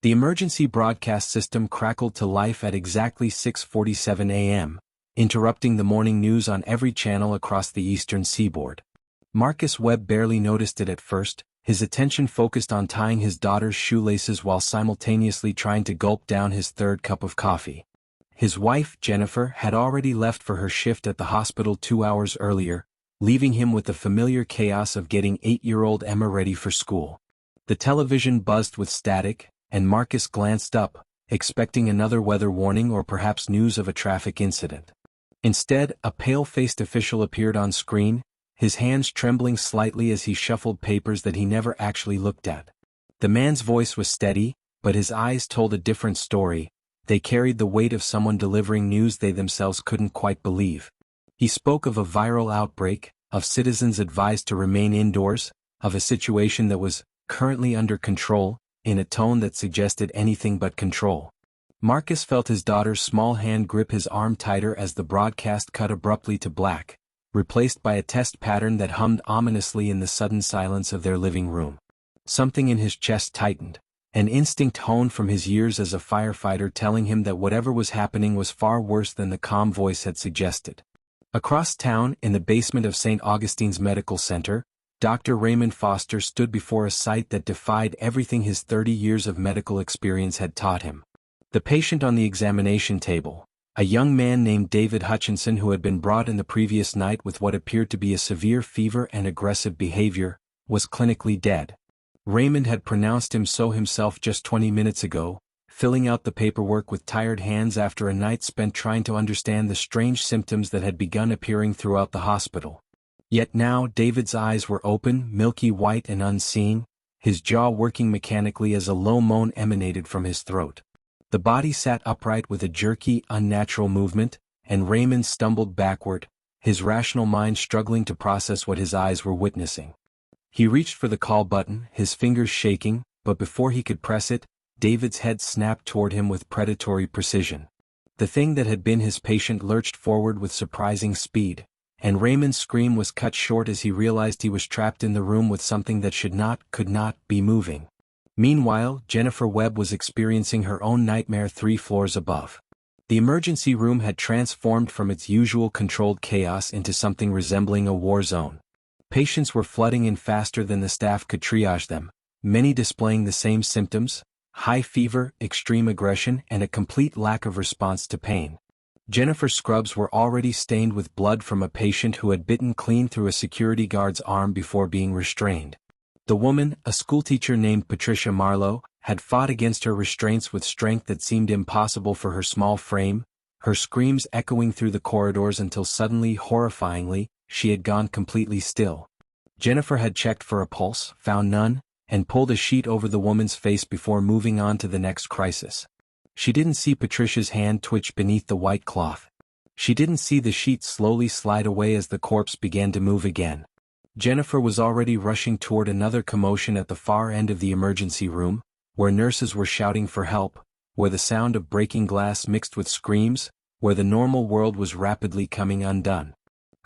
The emergency broadcast system crackled to life at exactly 6:47 a.m., interrupting the morning news on every channel across the eastern seaboard. Marcus Webb barely noticed it at first, his attention focused on tying his daughter's shoelaces while simultaneously trying to gulp down his third cup of coffee. His wife, Jennifer, had already left for her shift at the hospital 2 hours earlier, leaving him with the familiar chaos of getting 8-year-old Emma ready for school. The television buzzed with static, and Marcus glanced up, expecting another weather warning or perhaps news of a traffic incident. Instead, a pale-faced official appeared on screen, his hands trembling slightly as he shuffled papers that he never actually looked at. The man's voice was steady, but his eyes told a different story. They carried the weight of someone delivering news they themselves couldn't quite believe. He spoke of a viral outbreak, of citizens advised to remain indoors, of a situation that was currently under control, in a tone that suggested anything but control. Marcus felt his daughter's small hand grip his arm tighter as the broadcast cut abruptly to black, replaced by a test pattern that hummed ominously in the sudden silence of their living room. Something in his chest tightened, an instinct honed from his years as a firefighter telling him that whatever was happening was far worse than the calm voice had suggested. Across town, in the basement of St. Augustine's Medical Center, Dr. Raymond Foster stood before a sight that defied everything his 30 years of medical experience had taught him. The patient on the examination table, a young man named David Hutchinson who had been brought in the previous night with what appeared to be a severe fever and aggressive behavior, was clinically dead. Raymond had pronounced him so himself just 20 minutes ago, filling out the paperwork with tired hands after a night spent trying to understand the strange symptoms that had begun appearing throughout the hospital. Yet now David's eyes were open, milky white and unseeing, his jaw working mechanically as a low moan emanated from his throat. The body sat upright with a jerky, unnatural movement, and Raymond stumbled backward, his rational mind struggling to process what his eyes were witnessing. He reached for the call button, his fingers shaking, but before he could press it, David's head snapped toward him with predatory precision. The thing that had been his patient lurched forward with surprising speed, and Raymond's scream was cut short as he realized he was trapped in the room with something that could not be moving. Meanwhile, Jennifer Webb was experiencing her own nightmare 3 floors above. The emergency room had transformed from its usual controlled chaos into something resembling a war zone. Patients were flooding in faster than the staff could triage them, many displaying the same symptoms: high fever, extreme aggression, and a complete lack of response to pain. Jennifer's scrubs were already stained with blood from a patient who had bitten clean through a security guard's arm before being restrained. The woman, a schoolteacher named Patricia Marlowe, had fought against her restraints with strength that seemed impossible for her small frame, her screams echoing through the corridors until suddenly, horrifyingly, she had gone completely still. Jennifer had checked for a pulse, found none, and pulled a sheet over the woman's face before moving on to the next crisis. She didn't see Patricia's hand twitch beneath the white cloth. She didn't see the sheet slowly slide away as the corpse began to move again. Jennifer was already rushing toward another commotion at the far end of the emergency room, where nurses were shouting for help, where the sound of breaking glass mixed with screams, where the normal world was rapidly coming undone.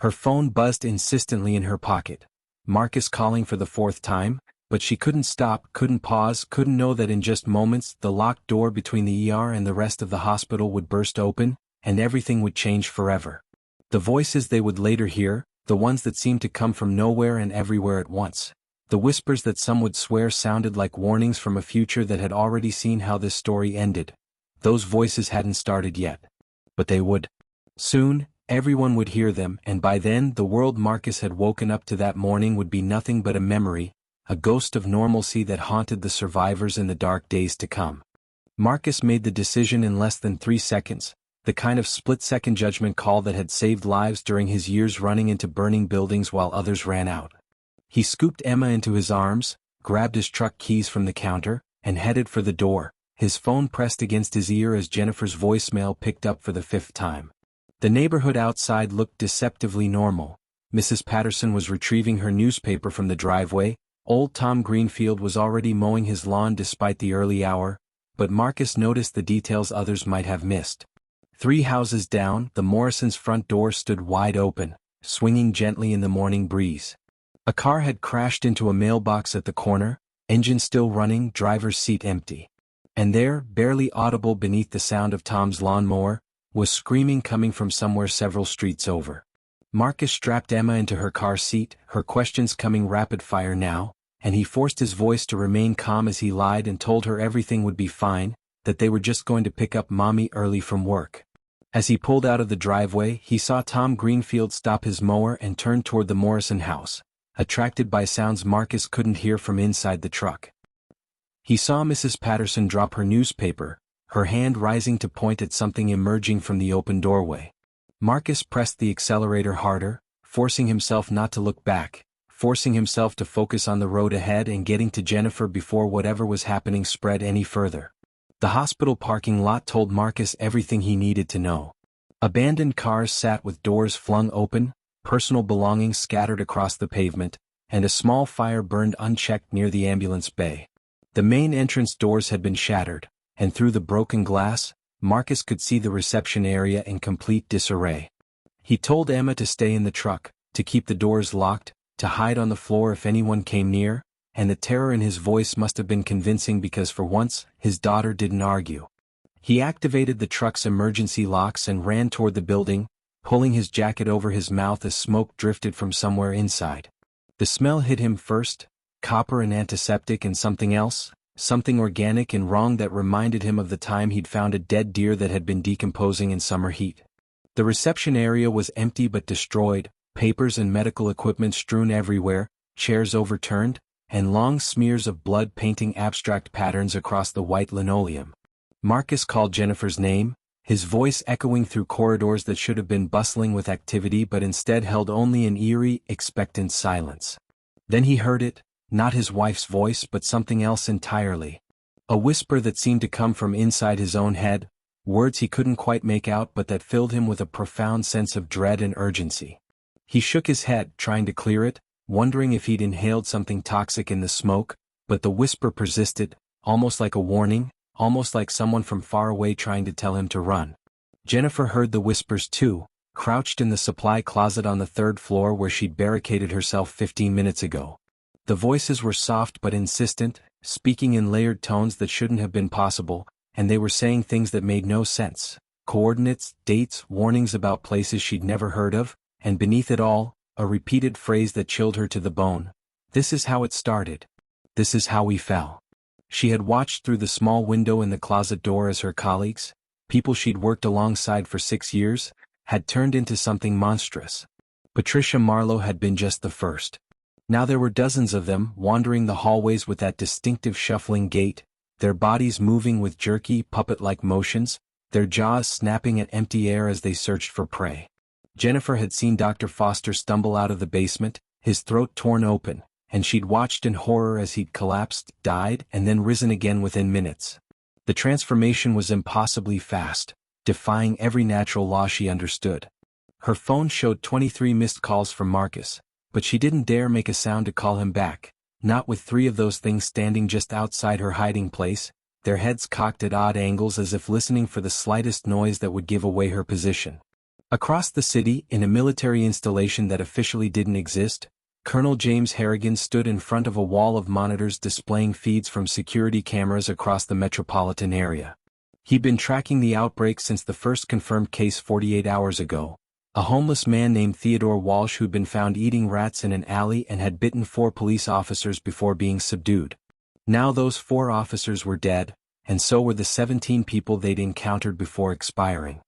Her phone buzzed insistently in her pocket. Marcus calling for the 4th time, but she couldn't stop, couldn't pause, couldn't know that in just moments the locked door between the ER and the rest of the hospital would burst open, and everything would change forever. The voices they would later hear, the ones that seemed to come from nowhere and everywhere at once, the whispers that some would swear sounded like warnings from a future that had already seen how this story ended. Those voices hadn't started yet. But they would. Soon, everyone would hear them, and by then the world Marcus had woken up to that morning would be nothing but a memory, a ghost of normalcy that haunted the survivors in the dark days to come. Marcus made the decision in less than 3 seconds, the kind of split-second judgment call that had saved lives during his years running into burning buildings while others ran out. He scooped Emma into his arms, grabbed his truck keys from the counter, and headed for the door, his phone pressed against his ear as Jennifer's voicemail picked up for the 5th time. The neighborhood outside looked deceptively normal. Mrs. Patterson was retrieving her newspaper from the driveway. Old Tom Greenfield was already mowing his lawn despite the early hour, but Marcus noticed the details others might have missed. 3 houses down, the Morrisons' front door stood wide open, swinging gently in the morning breeze. A car had crashed into a mailbox at the corner, engine still running, driver's seat empty. And there, barely audible beneath the sound of Tom's lawnmower, was screaming coming from somewhere several streets over. Marcus strapped Emma into her car seat, her questions coming rapid-fire now, and he forced his voice to remain calm as he lied and told her everything would be fine, that they were just going to pick up Mommy early from work. As he pulled out of the driveway, he saw Tom Greenfield stop his mower and turn toward the Morrison house, attracted by sounds Marcus couldn't hear from inside the truck. He saw Mrs. Patterson drop her newspaper, her hand rising to point at something emerging from the open doorway. Marcus pressed the accelerator harder, forcing himself not to look back, forcing himself to focus on the road ahead and getting to Jennifer before whatever was happening spread any further. The hospital parking lot told Marcus everything he needed to know. Abandoned cars sat with doors flung open, personal belongings scattered across the pavement, and a small fire burned unchecked near the ambulance bay. The main entrance doors had been shattered, and through the broken glass, Marcus could see the reception area in complete disarray. He told Emma to stay in the truck, to keep the doors locked, to hide on the floor if anyone came near, and the terror in his voice must have been convincing because for once, his daughter didn't argue. He activated the truck's emergency locks and ran toward the building, pulling his jacket over his mouth as smoke drifted from somewhere inside. The smell hit him first, copper and antiseptic and something else, something organic and wrong that reminded him of the time he'd found a dead deer that had been decomposing in summer heat. The reception area was empty but destroyed, papers and medical equipment strewn everywhere, chairs overturned, and long smears of blood painting abstract patterns across the white linoleum. Marcus called Jennifer's name, his voice echoing through corridors that should have been bustling with activity but instead held only an eerie, expectant silence. Then he heard it, not his wife's voice but something else entirely. A whisper that seemed to come from inside his own head, words he couldn't quite make out but that filled him with a profound sense of dread and urgency. He shook his head, trying to clear it, wondering if he'd inhaled something toxic in the smoke, but the whisper persisted, almost like a warning, almost like someone from far away trying to tell him to run. Jennifer heard the whispers too, crouched in the supply closet on the third floor where she'd barricaded herself 15 minutes ago. The voices were soft but insistent, speaking in layered tones that shouldn't have been possible, and they were saying things that made no sense. Coordinates, dates, warnings about places she'd never heard of, and beneath it all, a repeated phrase that chilled her to the bone. This is how it started. This is how we fell. She had watched through the small window in the closet door as her colleagues, people she'd worked alongside for 6 years, had turned into something monstrous. Patricia Marlowe had been just the first. Now there were dozens of them wandering the hallways with that distinctive shuffling gait, their bodies moving with jerky, puppet-like motions, their jaws snapping at empty air as they searched for prey. Jennifer had seen Dr. Foster stumble out of the basement, his throat torn open, and she'd watched in horror as he'd collapsed, died, and then risen again within minutes. The transformation was impossibly fast, defying every natural law she understood. Her phone showed 23 missed calls from Marcus, but she didn't dare make a sound to call him back, not with 3 of those things standing just outside her hiding place, their heads cocked at odd angles as if listening for the slightest noise that would give away her position. Across the city, in a military installation that officially didn't exist, Colonel James Harrigan stood in front of a wall of monitors displaying feeds from security cameras across the metropolitan area. He'd been tracking the outbreak since the first confirmed case 48 hours ago. A homeless man named Theodore Walsh who'd been found eating rats in an alley and had bitten 4 police officers before being subdued. Now those 4 officers were dead, and so were the 17 people they'd encountered before expiring.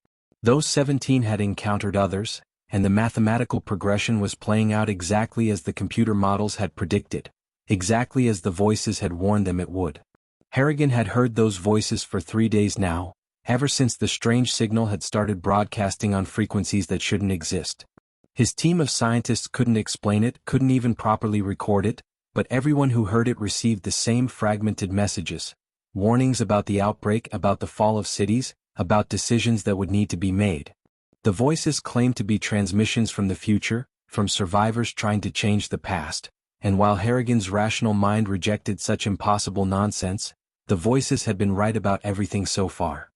Those 17 had encountered others, and the mathematical progression was playing out exactly as the computer models had predicted, exactly as the voices had warned them it would. Harrigan had heard those voices for 3 days now, ever since the strange signal had started broadcasting on frequencies that shouldn't exist. His team of scientists couldn't explain it, couldn't even properly record it, but everyone who heard it received the same fragmented messages. Warnings about the outbreak, about the fall of cities, about decisions that would need to be made. The voices claimed to be transmissions from the future, from survivors trying to change the past, and while Harrigan's rational mind rejected such impossible nonsense, the voices had been right about everything so far.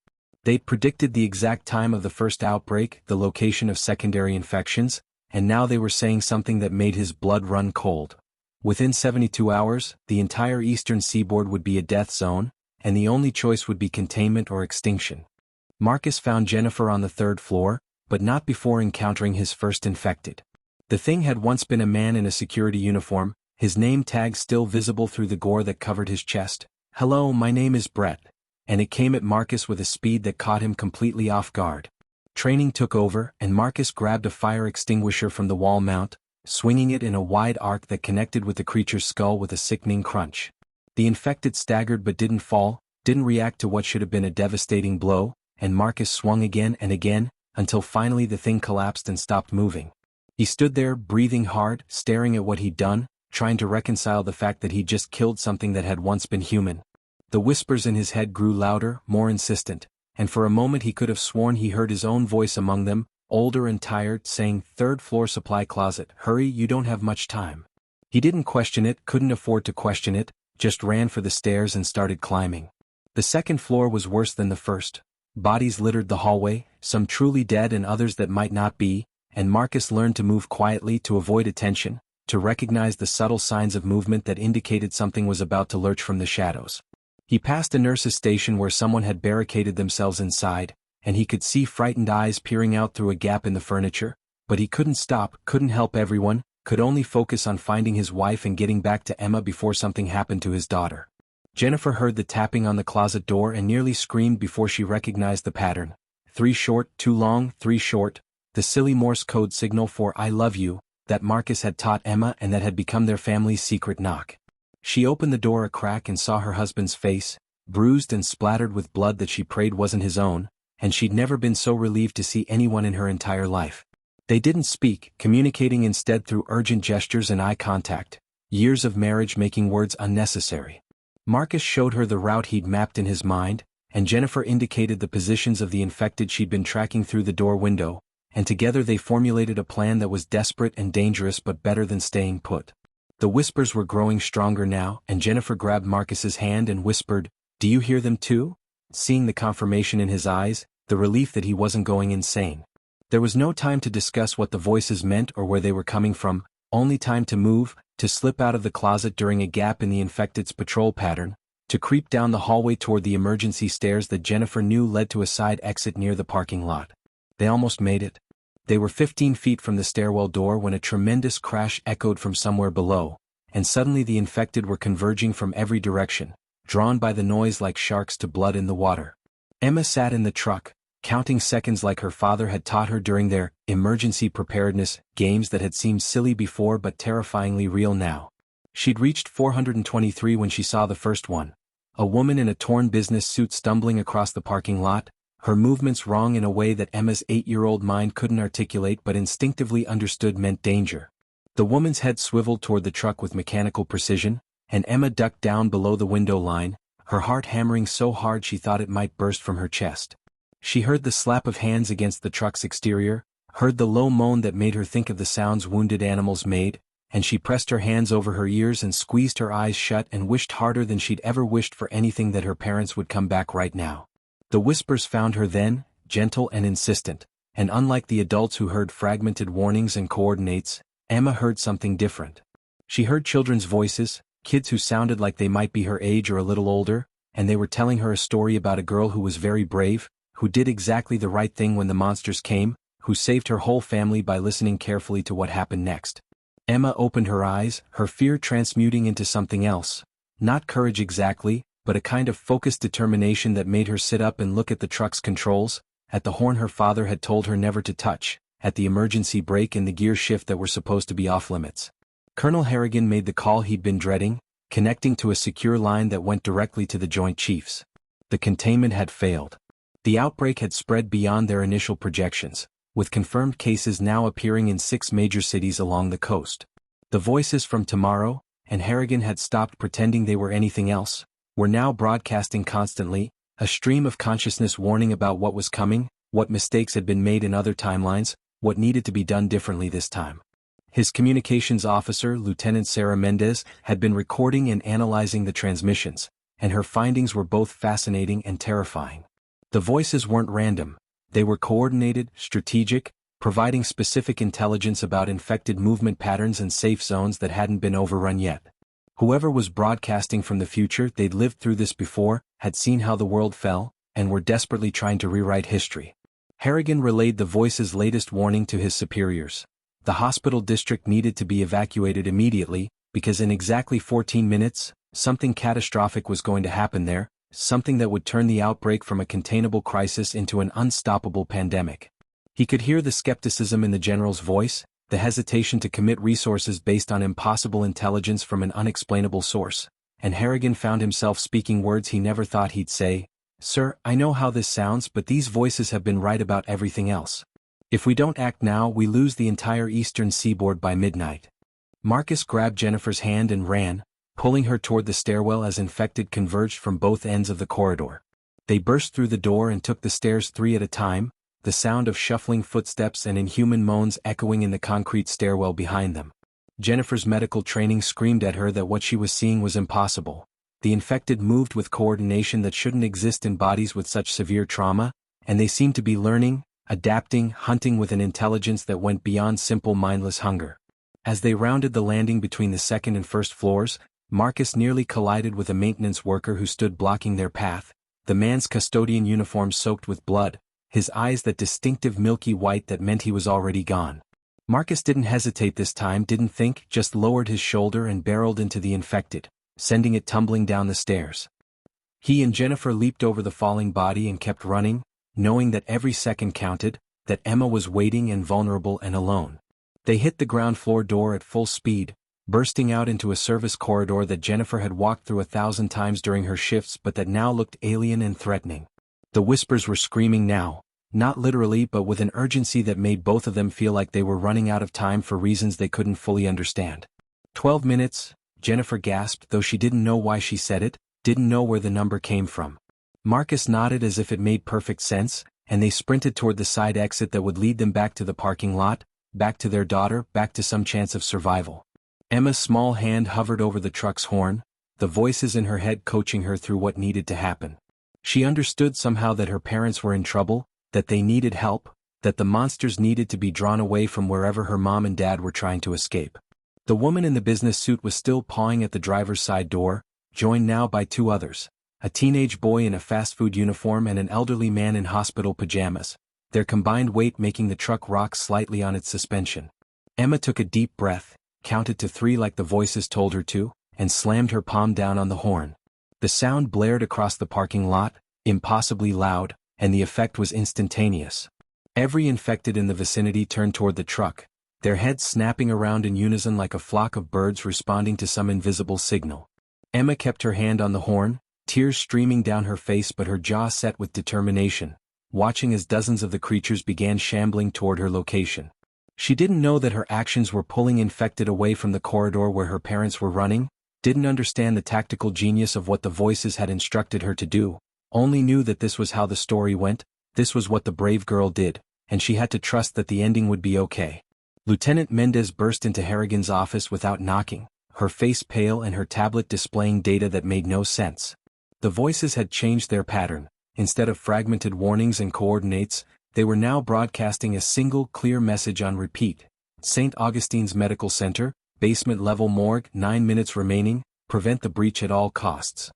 They'd predicted the exact time of the first outbreak, the location of secondary infections, and now they were saying something that made his blood run cold. Within 72 hours, the entire eastern seaboard would be a death zone, and the only choice would be containment or extinction. Marcus found Jennifer on the 3rd floor, but not before encountering his first infected. The thing had once been a man in a security uniform, his name tag still visible through the gore that covered his chest. "Hello, my name is Brett." And it came at Marcus with a speed that caught him completely off guard. Training took over, and Marcus grabbed a fire extinguisher from the wall mount, swinging it in a wide arc that connected with the creature's skull with a sickening crunch. The infected staggered but didn't fall, didn't react to what should have been a devastating blow, and Marcus swung again and again, until finally the thing collapsed and stopped moving. He stood there, breathing hard, staring at what he'd done, trying to reconcile the fact that he'd just killed something that had once been human. The whispers in his head grew louder, more insistent, and for a moment he could have sworn he heard his own voice among them, older and tired, saying, "3rd floor supply closet, hurry, you don't have much time." He didn't question it, couldn't afford to question it, just ran for the stairs and started climbing. The 2nd floor was worse than the 1st. Bodies littered the hallway, some truly dead and others that might not be, and Marcus learned to move quietly to avoid attention, to recognize the subtle signs of movement that indicated something was about to lurch from the shadows. He passed a nurse's station where someone had barricaded themselves inside, and he could see frightened eyes peering out through a gap in the furniture, but he couldn't stop, couldn't help everyone, could only focus on finding his wife and getting back to Emma before something happened to his daughter. Jennifer heard the tapping on the closet door and nearly screamed before she recognized the pattern. 3 short, 2 long, 3 short, the silly Morse code signal for "I love you," that Marcus had taught Emma and that had become their family's secret knock. She opened the door a crack and saw her husband's face, bruised and splattered with blood that she prayed wasn't his own, and she'd never been so relieved to see anyone in her entire life. They didn't speak, communicating instead through urgent gestures and eye contact, years of marriage making words unnecessary. Marcus showed her the route he'd mapped in his mind, and Jennifer indicated the positions of the infected she'd been tracking through the door window, and together they formulated a plan that was desperate and dangerous but better than staying put. The whispers were growing stronger now, and Jennifer grabbed Marcus's hand and whispered, "Do you hear them too?" Seeing the confirmation in his eyes, the relief that he wasn't going insane. There was no time to discuss what the voices meant or where they were coming from, only time to move, to slip out of the closet during a gap in the infected's patrol pattern, to creep down the hallway toward the emergency stairs that Jennifer knew led to a side exit near the parking lot. They almost made it. They were 15 feet from the stairwell door when a tremendous crash echoed from somewhere below, and suddenly the infected were converging from every direction, drawn by the noise like sharks to blood in the water. Emma sat in the truck, counting seconds like her father had taught her during their emergency preparedness games that had seemed silly before but terrifyingly real now. She'd reached 423 when she saw the first one. A woman in a torn business suit stumbling across the parking lot, her movements wrong in a way that Emma's 8-year-old mind couldn't articulate but instinctively understood meant danger. The woman's head swiveled toward the truck with mechanical precision, and Emma ducked down below the window line, her heart hammering so hard she thought it might burst from her chest. She heard the slap of hands against the truck's exterior, heard the low moan that made her think of the sounds wounded animals made, and she pressed her hands over her ears and squeezed her eyes shut and wished harder than she'd ever wished for anything that her parents would come back right now. The whispers found her then, gentle and insistent, and unlike the adults who heard fragmented warnings and coordinates, Emma heard something different. She heard children's voices, kids who sounded like they might be her age or a little older, and they were telling her a story about a girl who was very brave, who did exactly the right thing when the monsters came, who saved her whole family by listening carefully to what happened next. Emma opened her eyes, her fear transmuting into something else. Not courage exactly, but a kind of focused determination that made her sit up and look at the truck's controls, at the horn her father had told her never to touch, at the emergency brake and the gear shift that were supposed to be off limits. Colonel Harrigan made the call he'd been dreading, connecting to a secure line that went directly to the Joint Chiefs. The containment had failed. The outbreak had spread beyond their initial projections, with confirmed cases now appearing in 6 major cities along the coast. The voices from tomorrow, and Harrigan had stopped pretending they were anything else, were now broadcasting constantly, a stream of consciousness warning about what was coming, what mistakes had been made in other timelines, what needed to be done differently this time. His communications officer, Lieutenant Sarah Mendez, had been recording and analyzing the transmissions, and her findings were both fascinating and terrifying. The voices weren't random, they were coordinated, strategic, providing specific intelligence about infected movement patterns and safe zones that hadn't been overrun yet. Whoever was broadcasting from the future, they'd lived through this before, had seen how the world fell, and were desperately trying to rewrite history. Harrigan relayed the voice's latest warning to his superiors. The hospital district needed to be evacuated immediately, because in exactly 14 minutes, something catastrophic was going to happen there, something that would turn the outbreak from a containable crisis into an unstoppable pandemic. He could hear the skepticism in the general's voice, the hesitation to commit resources based on impossible intelligence from an unexplainable source, and Harrigan found himself speaking words he never thought he'd say. "Sir, I know how this sounds, but these voices have been right about everything else. If we don't act now, we lose the entire eastern seaboard by midnight." Marcus grabbed Jennifer's hand and ran, pulling her toward the stairwell as infected converged from both ends of the corridor. They burst through the door and took the stairs 3 at a time, the sound of shuffling footsteps and inhuman moans echoing in the concrete stairwell behind them. Jennifer's medical training screamed at her that what she was seeing was impossible. The infected moved with coordination that shouldn't exist in bodies with such severe trauma, and they seemed to be learning, adapting, hunting with an intelligence that went beyond simple mindless hunger. As they rounded the landing between the second and first floors, Marcus nearly collided with a maintenance worker who stood blocking their path, the man's custodian uniform soaked with blood, his eyes that distinctive milky white that meant he was already gone. Marcus didn't hesitate this time, didn't think, just lowered his shoulder and barreled into the infected, sending it tumbling down the stairs. He and Jennifer leaped over the falling body and kept running, knowing that every second counted, that Emma was waiting and vulnerable and alone. They hit the ground floor door at full speed, bursting out into a service corridor that Jennifer had walked through 1,000 times during her shifts but that now looked alien and threatening. The whispers were screaming now, not literally but with an urgency that made both of them feel like they were running out of time for reasons they couldn't fully understand. 12 minutes, Jennifer gasped, though she didn't know why she said it, didn't know where the number came from. Marcus nodded as if it made perfect sense, and they sprinted toward the side exit that would lead them back to the parking lot, back to their daughter, back to some chance of survival. Emma's small hand hovered over the truck's horn, the voices in her head coaching her through what needed to happen. She understood somehow that her parents were in trouble, that they needed help, that the monsters needed to be drawn away from wherever her mom and dad were trying to escape. The woman in the business suit was still pawing at the driver's side door, joined now by 2 others, a teenage boy in a fast food uniform and an elderly man in hospital pajamas, their combined weight making the truck rock slightly on its suspension. Emma took a deep breath, counted to 3 like the voices told her to, and slammed her palm down on the horn. The sound blared across the parking lot, impossibly loud, and the effect was instantaneous. Every infected in the vicinity turned toward the truck, their heads snapping around in unison like a flock of birds responding to some invisible signal. Emma kept her hand on the horn, tears streaming down her face but her jaw set with determination, watching as dozens of the creatures began shambling toward her location. She didn't know that her actions were pulling infected away from the corridor where her parents were running, didn't understand the tactical genius of what the voices had instructed her to do, only knew that this was how the story went, this was what the brave girl did, and she had to trust that the ending would be okay. Lieutenant Mendez burst into Harrigan's office without knocking, her face pale and her tablet displaying data that made no sense. The voices had changed their pattern. Instead of fragmented warnings and coordinates, they were now broadcasting a single clear message on repeat. St. Augustine's Medical Center, basement level morgue, 9 minutes remaining, prevent the breach at all costs.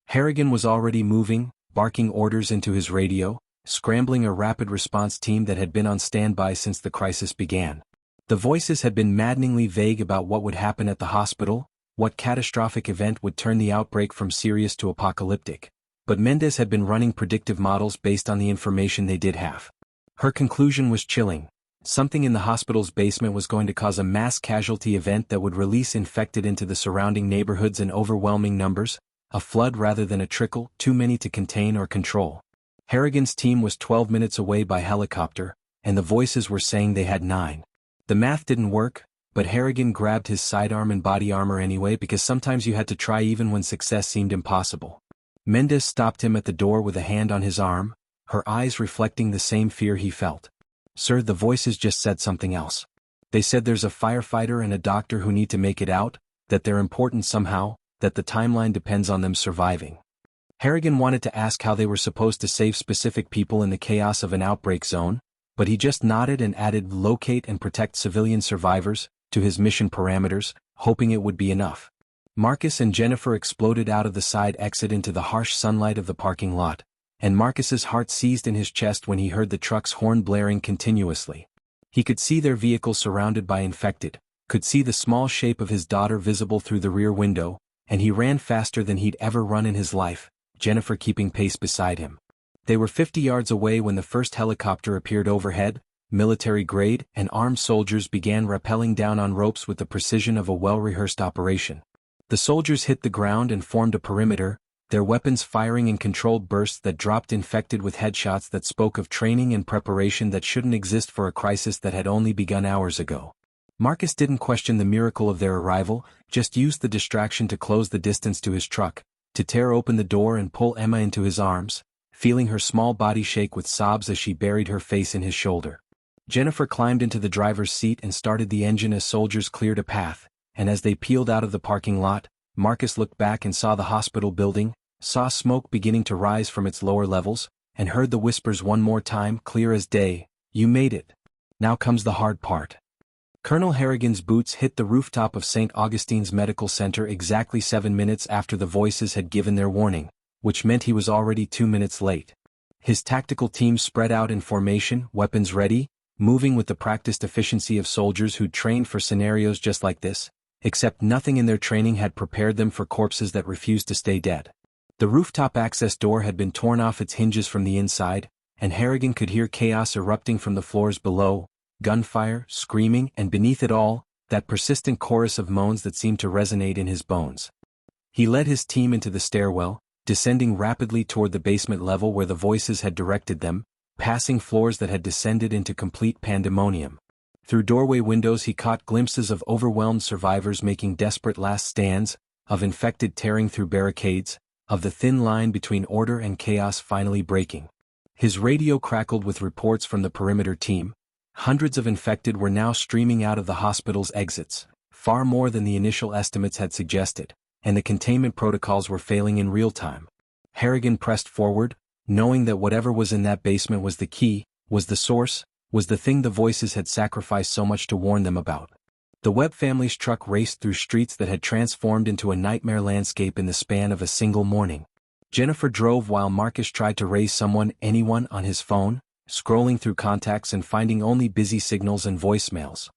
Harrigan was already moving, barking orders into his radio, scrambling a rapid response team that had been on standby since the crisis began. The voices had been maddeningly vague about what would happen at the hospital, what catastrophic event would turn the outbreak from serious to apocalyptic. But Mendez had been running predictive models based on the information they did have. Her conclusion was chilling. Something in the hospital's basement was going to cause a mass casualty event that would release infected into the surrounding neighborhoods in overwhelming numbers, a flood rather than a trickle, too many to contain or control. Harrigan's team was 12 minutes away by helicopter, and the voices were saying they had 9. The math didn't work, but Harrigan grabbed his sidearm and body armor anyway because sometimes you had to try even when success seemed impossible. Mendez stopped him at the door with a hand on his arm, her eyes reflecting the same fear he felt. "Sir, the voices just said something else. They said there's a firefighter and a doctor who need to make it out, that they're important somehow, that the timeline depends on them surviving." Harrigan wanted to ask how they were supposed to save specific people in the chaos of an outbreak zone, but he just nodded and added "locate and protect civilian survivors" to his mission parameters, hoping it would be enough. Marcus and Jennifer exploded out of the side exit into the harsh sunlight of the parking lot, and Marcus's heart seized in his chest when he heard the truck's horn blaring continuously. He could see their vehicle surrounded by infected, could see the small shape of his daughter visible through the rear window, and he ran faster than he'd ever run in his life, Jennifer keeping pace beside him. They were 50 yards away when the first helicopter appeared overhead, military-grade, and armed soldiers began rappelling down on ropes with the precision of a well-rehearsed operation. The soldiers hit the ground and formed a perimeter, their weapons firing in controlled bursts that dropped infected with headshots that spoke of training and preparation that shouldn't exist for a crisis that had only begun hours ago. Marcus didn't question the miracle of their arrival, just used the distraction to close the distance to his truck, to tear open the door and pull Emma into his arms, feeling her small body shake with sobs as she buried her face in his shoulder. Jennifer climbed into the driver's seat and started the engine as soldiers cleared a path, and as they peeled out of the parking lot, Marcus looked back and saw the hospital building, saw smoke beginning to rise from its lower levels, and heard the whispers one more time clear as day, "You made it. Now comes the hard part." Colonel Harrigan's boots hit the rooftop of St. Augustine's Medical Center exactly 7 minutes after the voices had given their warning, which meant he was already 2 minutes late. His tactical team spread out in formation, weapons ready, moving with the practiced efficiency of soldiers who'd trained for scenarios just like this, except nothing in their training had prepared them for corpses that refused to stay dead. The rooftop access door had been torn off its hinges from the inside, and Harrigan could hear chaos erupting from the floors below, gunfire, screaming, and beneath it all, that persistent chorus of moans that seemed to resonate in his bones. He led his team into the stairwell, descending rapidly toward the basement level where the voices had directed them, passing floors that had descended into complete pandemonium. Through doorway windows he caught glimpses of overwhelmed survivors making desperate last stands, of infected tearing through barricades, of the thin line between order and chaos finally breaking. His radio crackled with reports from the perimeter team. Hundreds of infected were now streaming out of the hospital's exits, far more than the initial estimates had suggested, and the containment protocols were failing in real time. Harrigan pressed forward, knowing that whatever was in that basement was the key, was the source, was the thing the voices had sacrificed so much to warn them about. The Webb family's truck raced through streets that had transformed into a nightmare landscape in the span of a single morning. Jennifer drove while Marcus tried to raise anyone on his phone, scrolling through contacts and finding only busy signals and voicemails.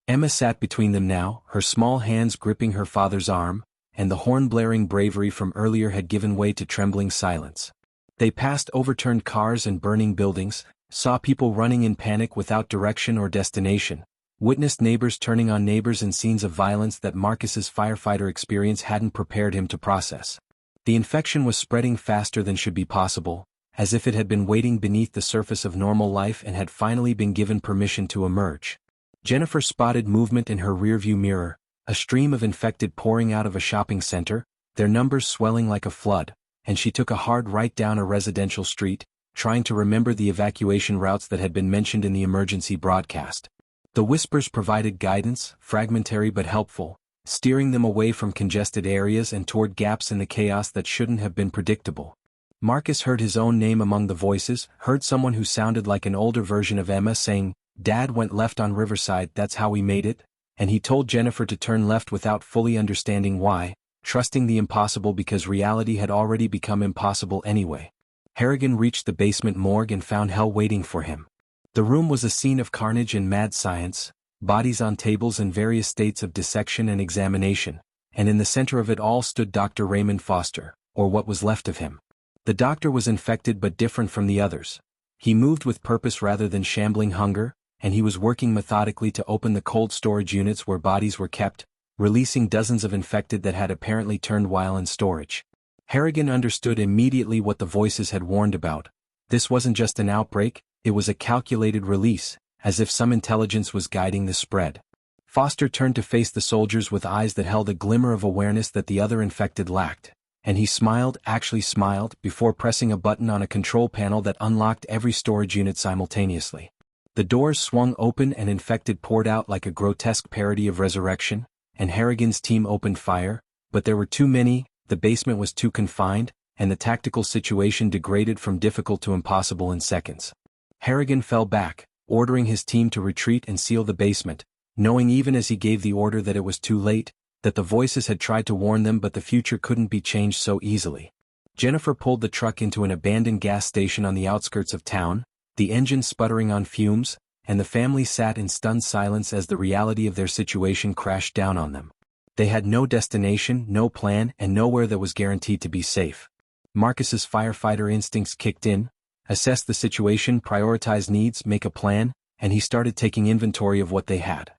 Emma sat between them now, her small hands gripping her father's arm, and the horn-blaring bravery from earlier had given way to trembling silence. They passed overturned cars and burning buildings, saw people running in panic without direction or destination, witnessed neighbors turning on neighbors and scenes of violence that Marcus's firefighter experience hadn't prepared him to process. The infection was spreading faster than should be possible, as if it had been waiting beneath the surface of normal life and had finally been given permission to emerge. Jennifer spotted movement in her rearview mirror, a stream of infected pouring out of a shopping center, their numbers swelling like a flood, and she took a hard right down a residential street, trying to remember the evacuation routes that had been mentioned in the emergency broadcast. The whispers provided guidance, fragmentary but helpful, steering them away from congested areas and toward gaps in the chaos that shouldn't have been predictable. Marcus heard his own name among the voices, heard someone who sounded like an older version of Emma saying, "Dad went left on Riverside, that's how we made it," and he told Jennifer to turn left without fully understanding why, trusting the impossible because reality had already become impossible anyway. Harrigan reached the basement morgue and found hell waiting for him. The room was a scene of carnage and mad science, bodies on tables in various states of dissection and examination, and in the center of it all stood Dr. Raymond Foster, or what was left of him. The doctor was infected but different from the others. He moved with purpose rather than shambling hunger, and he was working methodically to open the cold storage units where bodies were kept, releasing dozens of infected that had apparently turned while in storage. Harrigan understood immediately what the voices had warned about. This wasn't just an outbreak, it was a calculated release, as if some intelligence was guiding the spread. Foster turned to face the soldiers with eyes that held a glimmer of awareness that the other infected lacked, and he actually smiled, before pressing a button on a control panel that unlocked every storage unit simultaneously. The doors swung open and infected poured out like a grotesque parody of resurrection, and Harrigan's team opened fire, but there were too many, the basement was too confined, and the tactical situation degraded from difficult to impossible in seconds. Harrigan fell back, ordering his team to retreat and seal the basement, knowing even as he gave the order that it was too late, that the voices had tried to warn them but the future couldn't be changed so easily. Jennifer pulled the truck into an abandoned gas station on the outskirts of town, the engine sputtering on fumes, and the family sat in stunned silence as the reality of their situation crashed down on them. They had no destination, no plan, and nowhere that was guaranteed to be safe. Marcus's firefighter instincts kicked in, assessed the situation, prioritized needs, make a plan, and he started taking inventory of what they had.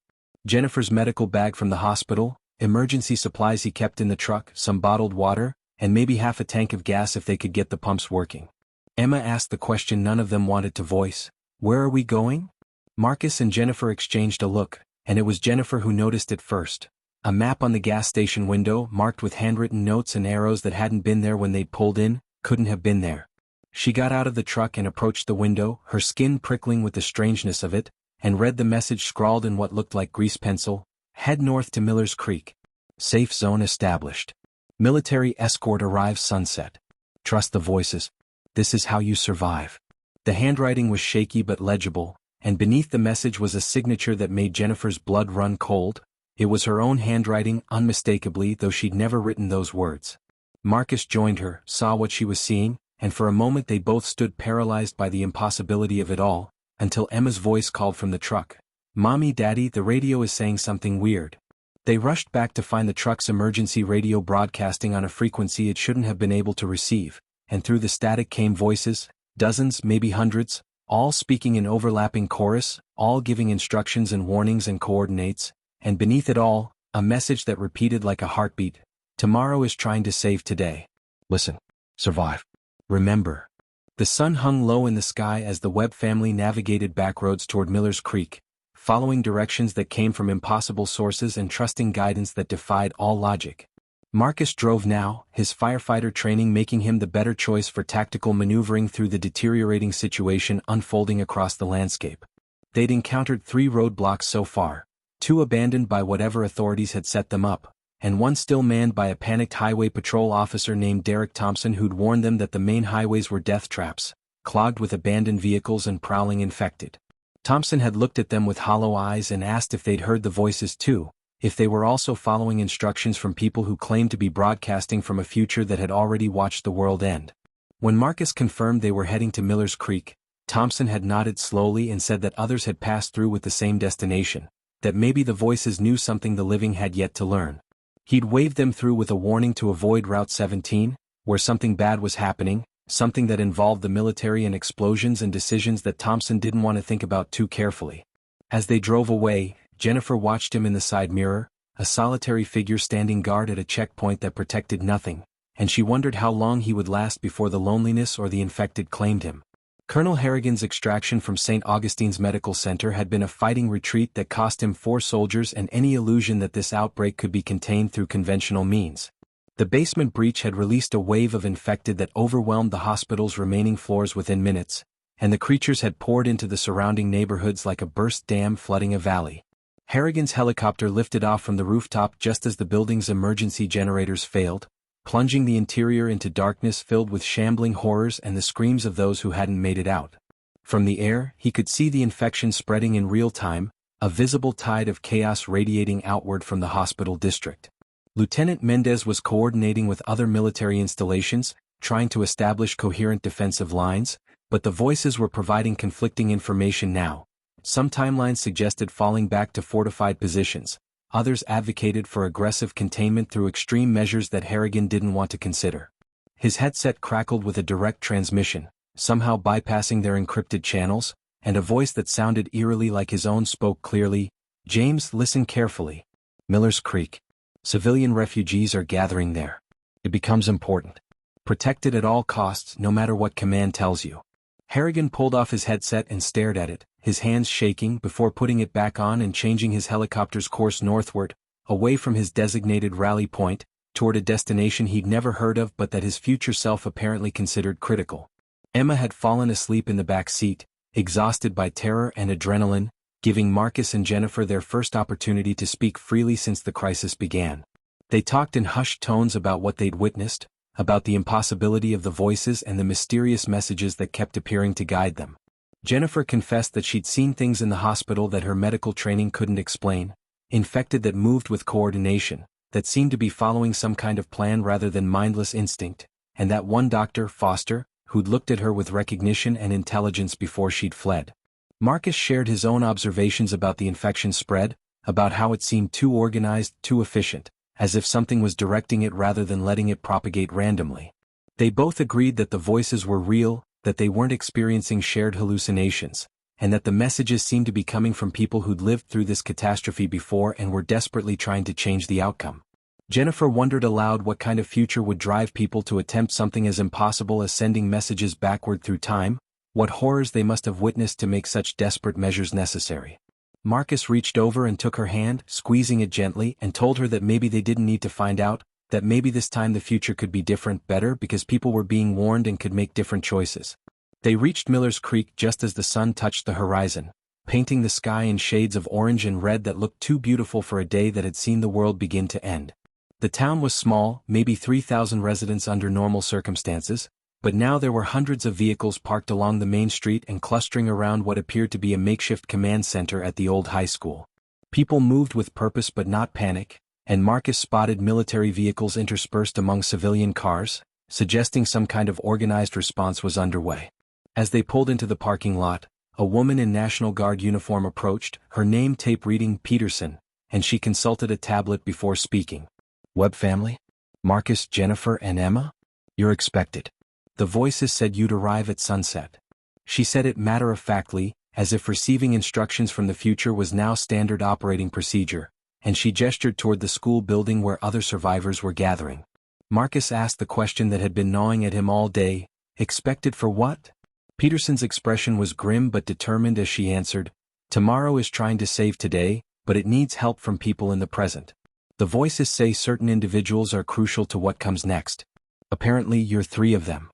Jennifer's medical bag from the hospital, emergency supplies he kept in the truck, some bottled water, and maybe half a tank of gas if they could get the pumps working. Emma asked the question none of them wanted to voice. "Where are we going?" Marcus and Jennifer exchanged a look, and it was Jennifer who noticed it first. A map on the gas station window, marked with handwritten notes and arrows that hadn't been there when they'd pulled in, couldn't have been there. She got out of the truck and approached the window, her skin prickling with the strangeness of it, and read the message scrawled in what looked like grease pencil: "Head north to Miller's Creek. Safe zone established. Military escort arrives sunset. Trust the voices. This is how you survive." The handwriting was shaky but legible, and beneath the message was a signature that made Jennifer's blood run cold. It was her own handwriting, unmistakably, though she'd never written those words. Marcus joined her, saw what she was seeing, and for a moment they both stood paralyzed by the impossibility of it all, until Emma's voice called from the truck. "Mommy, Daddy, the radio is saying something weird." They rushed back to find the truck's emergency radio broadcasting on a frequency it shouldn't have been able to receive, and through the static came voices, dozens, maybe hundreds, all speaking in overlapping chorus, all giving instructions and warnings and coordinates, and beneath it all, a message that repeated like a heartbeat: "Tomorrow is trying to save today. Listen. Survive. Remember." The sun hung low in the sky as the Webb family navigated backroads toward Miller's Creek, following directions that came from impossible sources and trusting guidance that defied all logic. Marcus drove now, his firefighter training making him the better choice for tactical maneuvering through the deteriorating situation unfolding across the landscape. They'd encountered 3 roadblocks so far, 2 abandoned by whatever authorities had set them up, and 1 still manned by a panicked highway patrol officer named Derek Thompson who'd warned them that the main highways were death traps, clogged with abandoned vehicles and prowling infected. Thompson had looked at them with hollow eyes and asked if they'd heard the voices too, if they were also following instructions from people who claimed to be broadcasting from a future that had already watched the world end. When Marcus confirmed they were heading to Miller's Creek, Thompson had nodded slowly and said that others had passed through with the same destination, that maybe the voices knew something the living had yet to learn. He'd waved them through with a warning to avoid Route 17, where something bad was happening, something that involved the military and explosions and decisions that Thompson didn't want to think about too carefully. As they drove away, Jennifer watched him in the side mirror, a solitary figure standing guard at a checkpoint that protected nothing, and she wondered how long he would last before the loneliness or the infected claimed him. Colonel Harrigan's extraction from St. Augustine's Medical Center had been a fighting retreat that cost him 4 soldiers and any illusion that this outbreak could be contained through conventional means. The basement breach had released a wave of infected that overwhelmed the hospital's remaining floors within minutes, and the creatures had poured into the surrounding neighborhoods like a burst dam flooding a valley. Harrigan's helicopter lifted off from the rooftop just as the building's emergency generators failed, plunging the interior into darkness filled with shambling horrors and the screams of those who hadn't made it out. From the air, he could see the infection spreading in real time, a visible tide of chaos radiating outward from the hospital district. Lieutenant Mendez was coordinating with other military installations, trying to establish coherent defensive lines, but the voices were providing conflicting information now. Some timelines suggested falling back to fortified positions. Others advocated for aggressive containment through extreme measures that Harrigan didn't want to consider. His headset crackled with a direct transmission, somehow bypassing their encrypted channels, and a voice that sounded eerily like his own spoke clearly. "James, listen carefully. Miller's Creek. Civilian refugees are gathering there. It becomes important. Protect it at all costs, no matter what command tells you." Harrigan pulled off his headset and stared at it, his hands shaking before putting it back on and changing his helicopter's course northward, away from his designated rally point, toward a destination he'd never heard of but that his future self apparently considered critical. Emma had fallen asleep in the back seat, exhausted by terror and adrenaline, giving Marcus and Jennifer their first opportunity to speak freely since the crisis began. They talked in hushed tones about what they'd witnessed, about the impossibility of the voices and the mysterious messages that kept appearing to guide them. Jennifer confessed that she'd seen things in the hospital that her medical training couldn't explain, infected that moved with coordination, that seemed to be following some kind of plan rather than mindless instinct, and that one doctor, Foster, who'd looked at her with recognition and intelligence before she'd fled. Marcus shared his own observations about the infection spread, about how it seemed too organized, too efficient, as if something was directing it rather than letting it propagate randomly. They both agreed that the voices were real, that they weren't experiencing shared hallucinations, and that the messages seemed to be coming from people who'd lived through this catastrophe before and were desperately trying to change the outcome. Jennifer wondered aloud what kind of future would drive people to attempt something as impossible as sending messages backward through time, what horrors they must have witnessed to make such desperate measures necessary. Marcus reached over and took her hand, squeezing it gently, and told her that maybe they didn't need to find out, that maybe this time the future could be different, better, because people were being warned and could make different choices. They reached Miller's Creek just as the sun touched the horizon, painting the sky in shades of orange and red that looked too beautiful for a day that had seen the world begin to end. The town was small, maybe 3,000 residents under normal circumstances, but now there were hundreds of vehicles parked along the main street and clustering around what appeared to be a makeshift command center at the old high school. People moved with purpose but not panic, and Marcus spotted military vehicles interspersed among civilian cars, suggesting some kind of organized response was underway. As they pulled into the parking lot, a woman in National Guard uniform approached, her name tape reading Peterson, and she consulted a tablet before speaking. "Webb family? Marcus, Jennifer, and Emma? You're expected. The voices said you'd arrive at sunset." She said it matter-of-factly, as if receiving instructions from the future was now standard operating procedure, and she gestured toward the school building where other survivors were gathering. Marcus asked the question that had been gnawing at him all day, expected for what? Peterson's expression was grim but determined as she answered, "Tomorrow is trying to save today, but it needs help from people in the present. The voices say certain individuals are crucial to what comes next. Apparently you're 3 of them."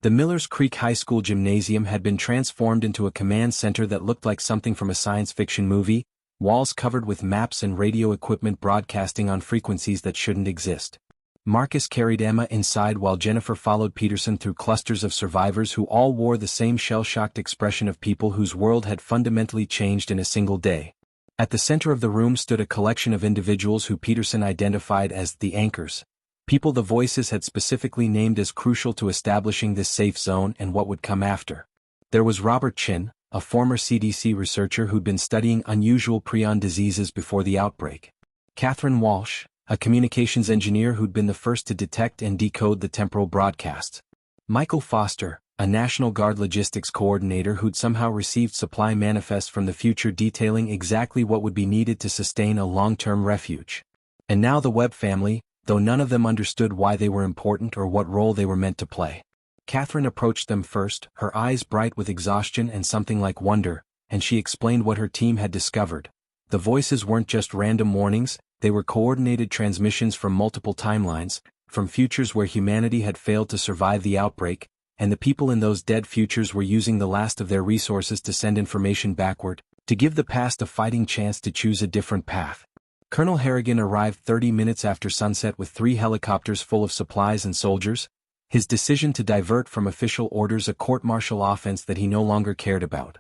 The Millers Creek High School gymnasium had been transformed into a command center that looked like something from a science fiction movie, walls covered with maps and radio equipment broadcasting on frequencies that shouldn't exist. Marcus carried Emma inside while Jennifer followed Peterson through clusters of survivors who all wore the same shell-shocked expression of people whose world had fundamentally changed in a single day. At the center of the room stood a collection of individuals who Peterson identified as the anchors, people the voices had specifically named as crucial to establishing this safe zone and what would come after. There was Robert Chin, a former CDC researcher who'd been studying unusual prion diseases before the outbreak. Catherine Walsh, a communications engineer who'd been the first to detect and decode the temporal broadcasts. Michael Foster, a National Guard logistics coordinator who'd somehow received supply manifests from the future detailing exactly what would be needed to sustain a long-term refuge. And now the Webb family, though none of them understood why they were important or what role they were meant to play. Catherine approached them first, her eyes bright with exhaustion and something like wonder, and she explained what her team had discovered. The voices weren't just random warnings, they were coordinated transmissions from multiple timelines, from futures where humanity had failed to survive the outbreak, and the people in those dead futures were using the last of their resources to send information backward, to give the past a fighting chance to choose a different path. Colonel Harrigan arrived 30 minutes after sunset with 3 helicopters full of supplies and soldiers, his decision to divert from official orders a court-martial offense that he no longer cared about.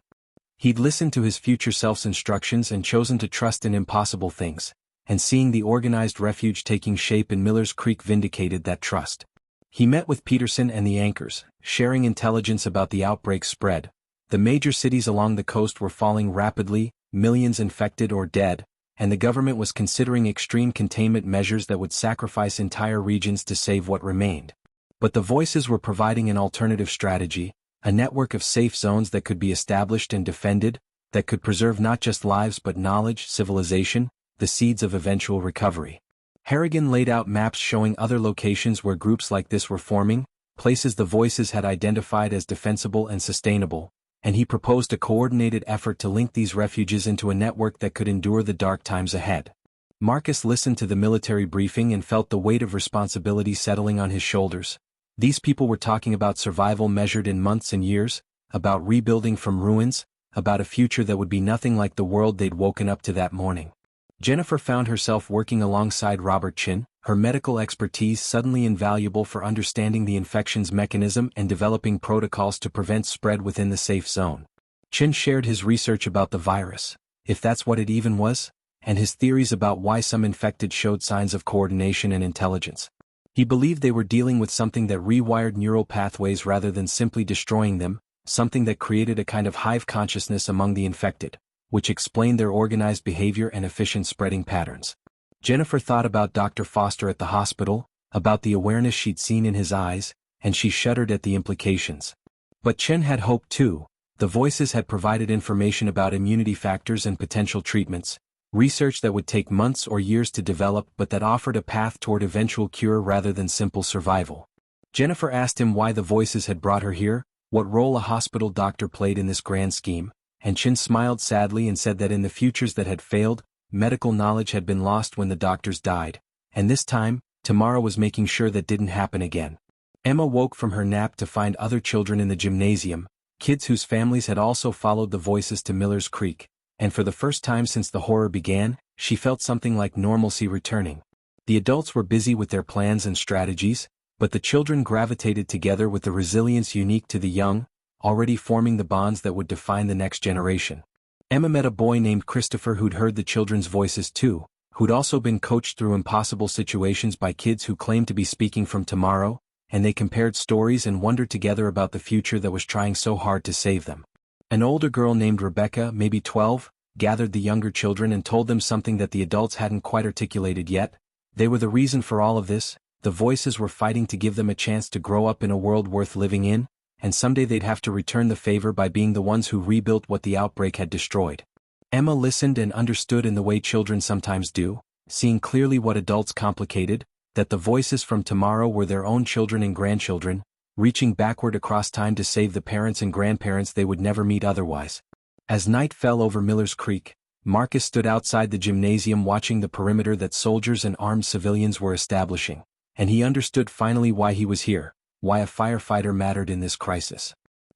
He'd listened to his future self's instructions and chosen to trust in impossible things, and seeing the organized refuge taking shape in Millers Creek vindicated that trust. He met with Peterson and the anchors, sharing intelligence about the outbreak's spread. The major cities along the coast were falling rapidly, millions infected or dead, and the government was considering extreme containment measures that would sacrifice entire regions to save what remained. But the voices were providing an alternative strategy, a network of safe zones that could be established and defended, that could preserve not just lives but knowledge, civilization, the seeds of eventual recovery. Harrigan laid out maps showing other locations where groups like this were forming, places the voices had identified as defensible and sustainable, and he proposed a coordinated effort to link these refuges into a network that could endure the dark times ahead. Marcus listened to the military briefing and felt the weight of responsibility settling on his shoulders. These people were talking about survival measured in months and years, about rebuilding from ruins, about a future that would be nothing like the world they'd woken up to that morning. Jennifer found herself working alongside Robert Chin, her medical expertise suddenly invaluable for understanding the infection's mechanism and developing protocols to prevent spread within the safe zone. Chin shared his research about the virus, if that's what it even was, and his theories about why some infected showed signs of coordination and intelligence. He believed they were dealing with something that rewired neural pathways rather than simply destroying them, something that created a kind of hive consciousness among the infected, which explained their organized behavior and efficient spreading patterns. Jennifer thought about Dr. Foster at the hospital, about the awareness she'd seen in his eyes, and she shuddered at the implications. But Chen had hope too. The voices had provided information about immunity factors and potential treatments, research that would take months or years to develop but that offered a path toward eventual cure rather than simple survival. Jennifer asked him why the voices had brought her here, what role a hospital doctor played in this grand scheme, and Chen smiled sadly and said that in the futures that had failed, medical knowledge had been lost when the doctors died, and this time, Tamara was making sure that didn't happen again. Emma woke from her nap to find other children in the gymnasium, kids whose families had also followed the voices to Miller's Creek, and for the first time since the horror began, she felt something like normalcy returning. The adults were busy with their plans and strategies, but the children gravitated together with the resilience unique to the young, already forming the bonds that would define the next generation. Emma met a boy named Christopher who'd heard the children's voices too, who'd also been coached through impossible situations by kids who claimed to be speaking from tomorrow, and they compared stories and wondered together about the future that was trying so hard to save them. An older girl named Rebecca, maybe 12, gathered the younger children and told them something that the adults hadn't quite articulated yet. They were the reason for all of this. The voices were fighting to give them a chance to grow up in a world worth living in, and someday they'd have to return the favor by being the ones who rebuilt what the outbreak had destroyed. Emma listened and understood in the way children sometimes do, seeing clearly what adults complicated, that the voices from tomorrow were their own children and grandchildren, reaching backward across time to save the parents and grandparents they would never meet otherwise. As night fell over Miller's Creek, Marcus stood outside the gymnasium watching the perimeter that soldiers and armed civilians were establishing, and he understood finally why he was here, why a firefighter mattered in this crisis.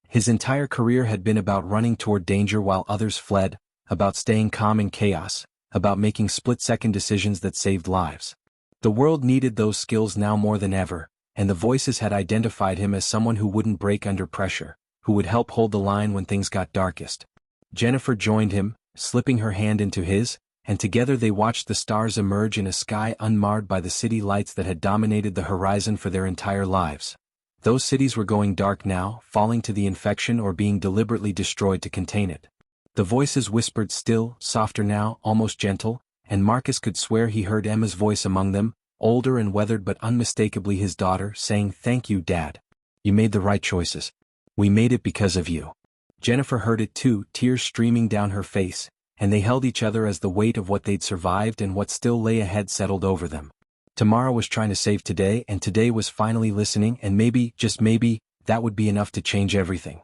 His entire career had been about running toward danger while others fled, about staying calm in chaos, about making split-second decisions that saved lives. The world needed those skills now more than ever, and the voices had identified him as someone who wouldn't break under pressure, who would help hold the line when things got darkest. Jennifer joined him, slipping her hand into his, and together they watched the stars emerge in a sky unmarred by the city lights that had dominated the horizon for their entire lives. Those cities were going dark now, falling to the infection or being deliberately destroyed to contain it. The voices whispered still, softer now, almost gentle, and Marcus could swear he heard Emma's voice among them, older and weathered but unmistakably his daughter, saying, "Thank you, Dad. You made the right choices. We made it because of you." Jennifer heard it too, tears streaming down her face, and they held each other as the weight of what they'd survived and what still lay ahead settled over them. Tomorrow was trying to save today, and today was finally listening, and maybe, just maybe, that would be enough to change everything.